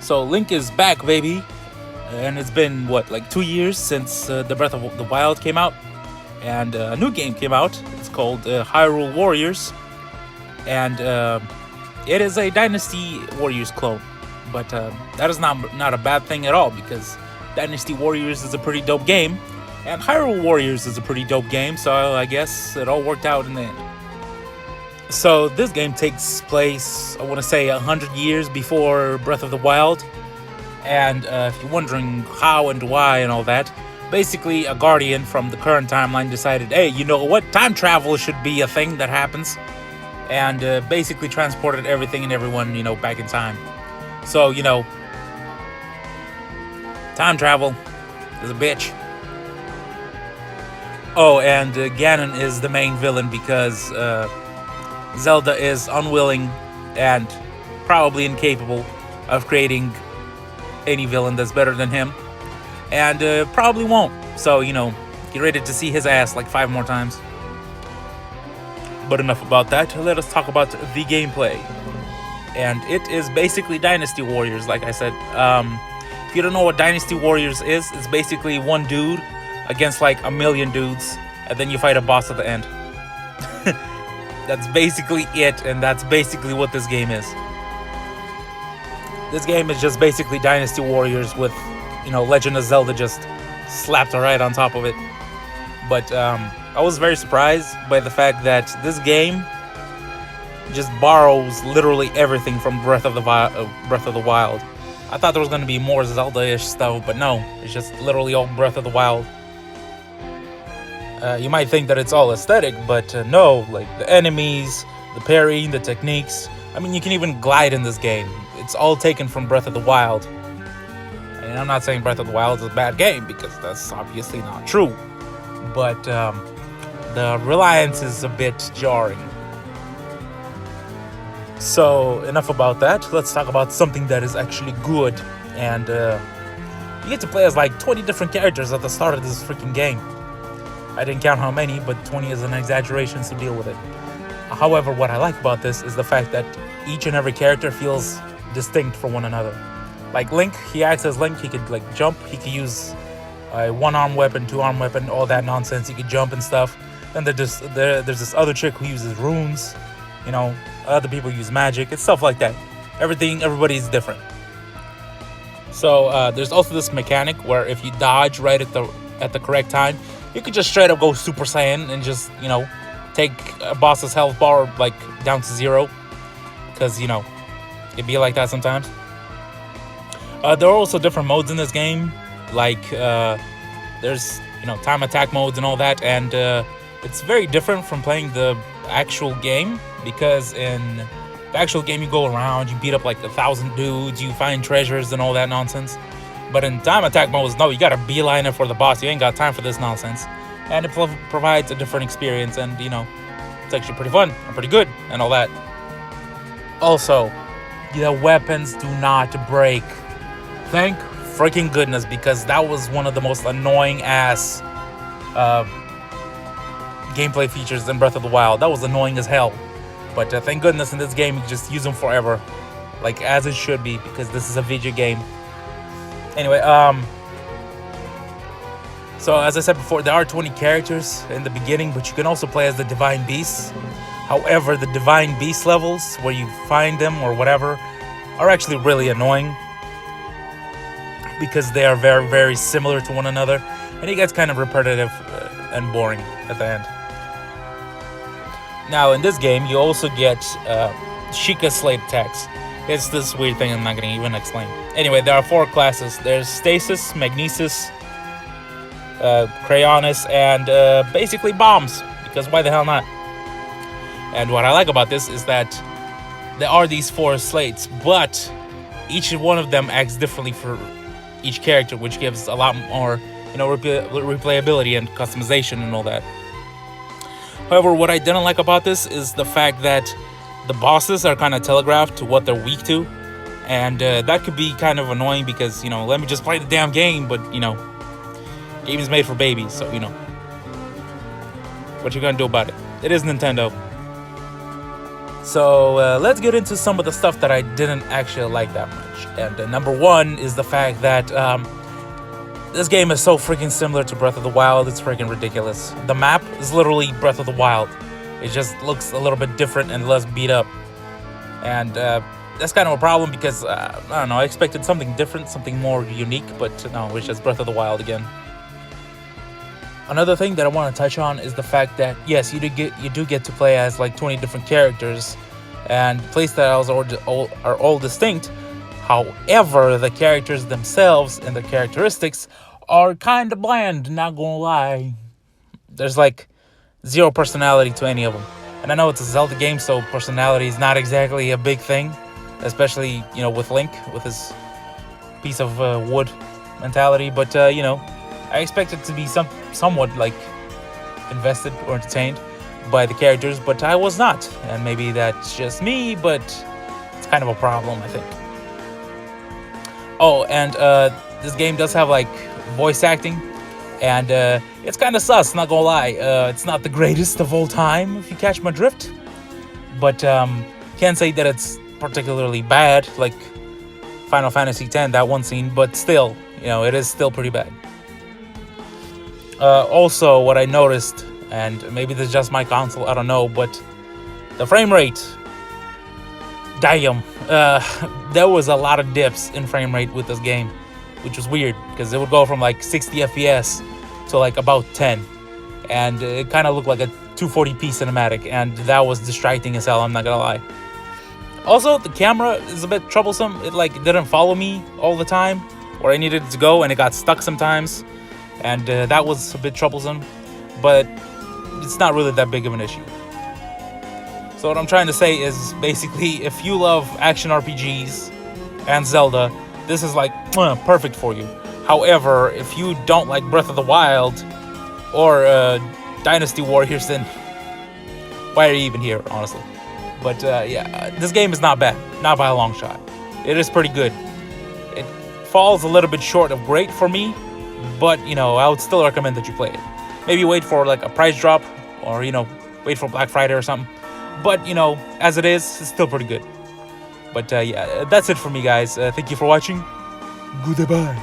So Link is back, baby, and it's been what, like 2 years since the Breath of the Wild came out, and a new game came out. It's called Hyrule Warriors, and it is a Dynasty Warriors clone. But that is not a bad thing at all, because Dynasty Warriors is a pretty dope game, and Hyrule Warriors is a pretty dope game. So I guess it all worked out in the end. So this game takes place, I want to say, 100 years before Breath of the Wild. And if you're wondering how and why and all that, basically a guardian from the current timeline decided, hey, you know what, time travel should be a thing that happens. And basically transported everything and everyone, back in time. So, time travel is a bitch. Oh, and Ganon is the main villain because Zelda is unwilling and probably incapable of creating any villain that's better than him. And probably won't. So, get ready to see his ass like 5 more times. But enough about that. Let us talk about the gameplay. And it is basically Dynasty Warriors, like I said. If you don't know what Dynasty Warriors is, it's basically one dude against like a million dudes. And then you fight a boss at the end. That's basically it, and that's basically what this game is. This game is just basically Dynasty Warriors with, Legend of Zelda just slapped right on top of it. But I was very surprised by the fact that this game just borrows literally everything from Breath of the Wild. I thought there was going to be more Zelda-ish stuff, but no, it's just literally all Breath of the Wild. You might think that it's all aesthetic, but no, like the enemies, the parrying, the techniques. I mean, you can even glide in this game. It's all taken from Breath of the Wild. And I'm not saying Breath of the Wild is a bad game, because that's obviously not true. But the reliance is a bit jarring. So, enough about that. Let's talk about something that is actually good. And you get to play as like 20 different characters at the start of this freaking game. I didn't count how many, but 20 is an exaggeration, so deal with it. However, what I like about this is the fact that each and every character feels distinct from one another. Like Link, he acts as Link. He could like jump. He could use a one-arm weapon, two-arm weapon, all that nonsense. He could jump and stuff. Then there's this other chick who uses runes. Other people use magic. It's stuff like that. Everybody's different. So there's also this mechanic where if you dodge right at the correct time, you could just straight up go Super Saiyan and just, take a boss's health bar like down to 0. Because, it'd be like that sometimes. There are also different modes in this game. Like, there's, time attack modes and all that. And it's very different from playing the actual game. Because in the actual game, you go around, you beat up like 1,000 dudes, you find treasures and all that nonsense. But in time attack modes, no, you gotta beeline it for the boss. You ain't got time for this nonsense. And it provides a different experience, and it's actually pretty fun and pretty good and all that. Also, the weapons do not break. Thank freaking goodness, because that was one of the most annoying ass gameplay features in Breath of the Wild. That was annoying as hell. But thank goodness in this game, you can just use them forever. Like as it should be, because this is a video game. Anyway, so as I said before, there are 20 characters in the beginning, but you can also play as the Divine Beasts. However, the Divine Beast levels, where you find them or whatever, are actually really annoying. Because they are very, very similar to one another. And it gets kind of repetitive and boring at the end. Now, in this game, you also get Sheikah Slate attacks. It's this weird thing I'm not going to even explain. Anyway, there are 4 classes. There's Stasis, Magnesis, Cryonis, and basically bombs. Because why the hell not? And what I like about this is that there are these 4 slates, but each one of them acts differently for each character, which gives a lot more, replayability and customization and all that. However, what I didn't like about this is the fact that the bosses are kind of telegraphed to what they're weak to. And that could be kind of annoying because, let me just play the damn game. But, game is made for babies. So, what you gonna do about it? It is Nintendo. So let's get into some of the stuff that I didn't actually like that much. And number one is the fact that this game is so freaking similar to Breath of the Wild. It's freaking ridiculous. The map is literally Breath of the Wild. It just looks a little bit different and less beat up. And that's kind of a problem because, I don't know, I expected something different, something more unique, but no, it's just Breath of the Wild again. Another thing that I want to touch on is the fact that, yes, you do get to play as like 20 different characters, and playstyles are all distinct. However, the characters themselves and their characteristics are kind of bland, not gonna lie. There's like zero personality to any of them. And I know it's a Zelda game, so personality is not exactly a big thing, especially, with Link, with his piece of wood mentality. But, I expect it to be somewhat, like, invested or entertained by the characters, but I was not. And maybe that's just me, but it's kind of a problem, I think. Oh, and this game does have, like, voice acting. And it's kind of sus, not gonna lie. It's not the greatest of all time, if you catch my drift. But can't say that it's particularly bad, like Final Fantasy X, that one scene. But still, it is still pretty bad. Also, what I noticed, and maybe this is just my console, I don't know, but the frame rate. Damn. There was a lot of dips in frame rate with this game, which was weird, because it would go from like 60 FPS to like about 10, and it kind of looked like a 240p cinematic, and that was distracting as hell, I'm not gonna lie. Also, the camera is a bit troublesome. It didn't follow me all the time where I needed it to go, and it got stuck sometimes, and that was a bit troublesome, but it's not really that big of an issue. So what I'm trying to say is, basically, if you love action RPGs and Zelda, this is like perfect for you. However, if you don't like Breath of the Wild or Dynasty Warriors, then why are you even here, honestly? But this game is not bad, not by a long shot. It is pretty good. It falls a little bit short of great for me, but I would still recommend that you play it. Maybe wait for like a price drop, or wait for Black Friday or something. But as it is, it's still pretty good. But that's it for me, guys. Thank you for watching. Goodbye.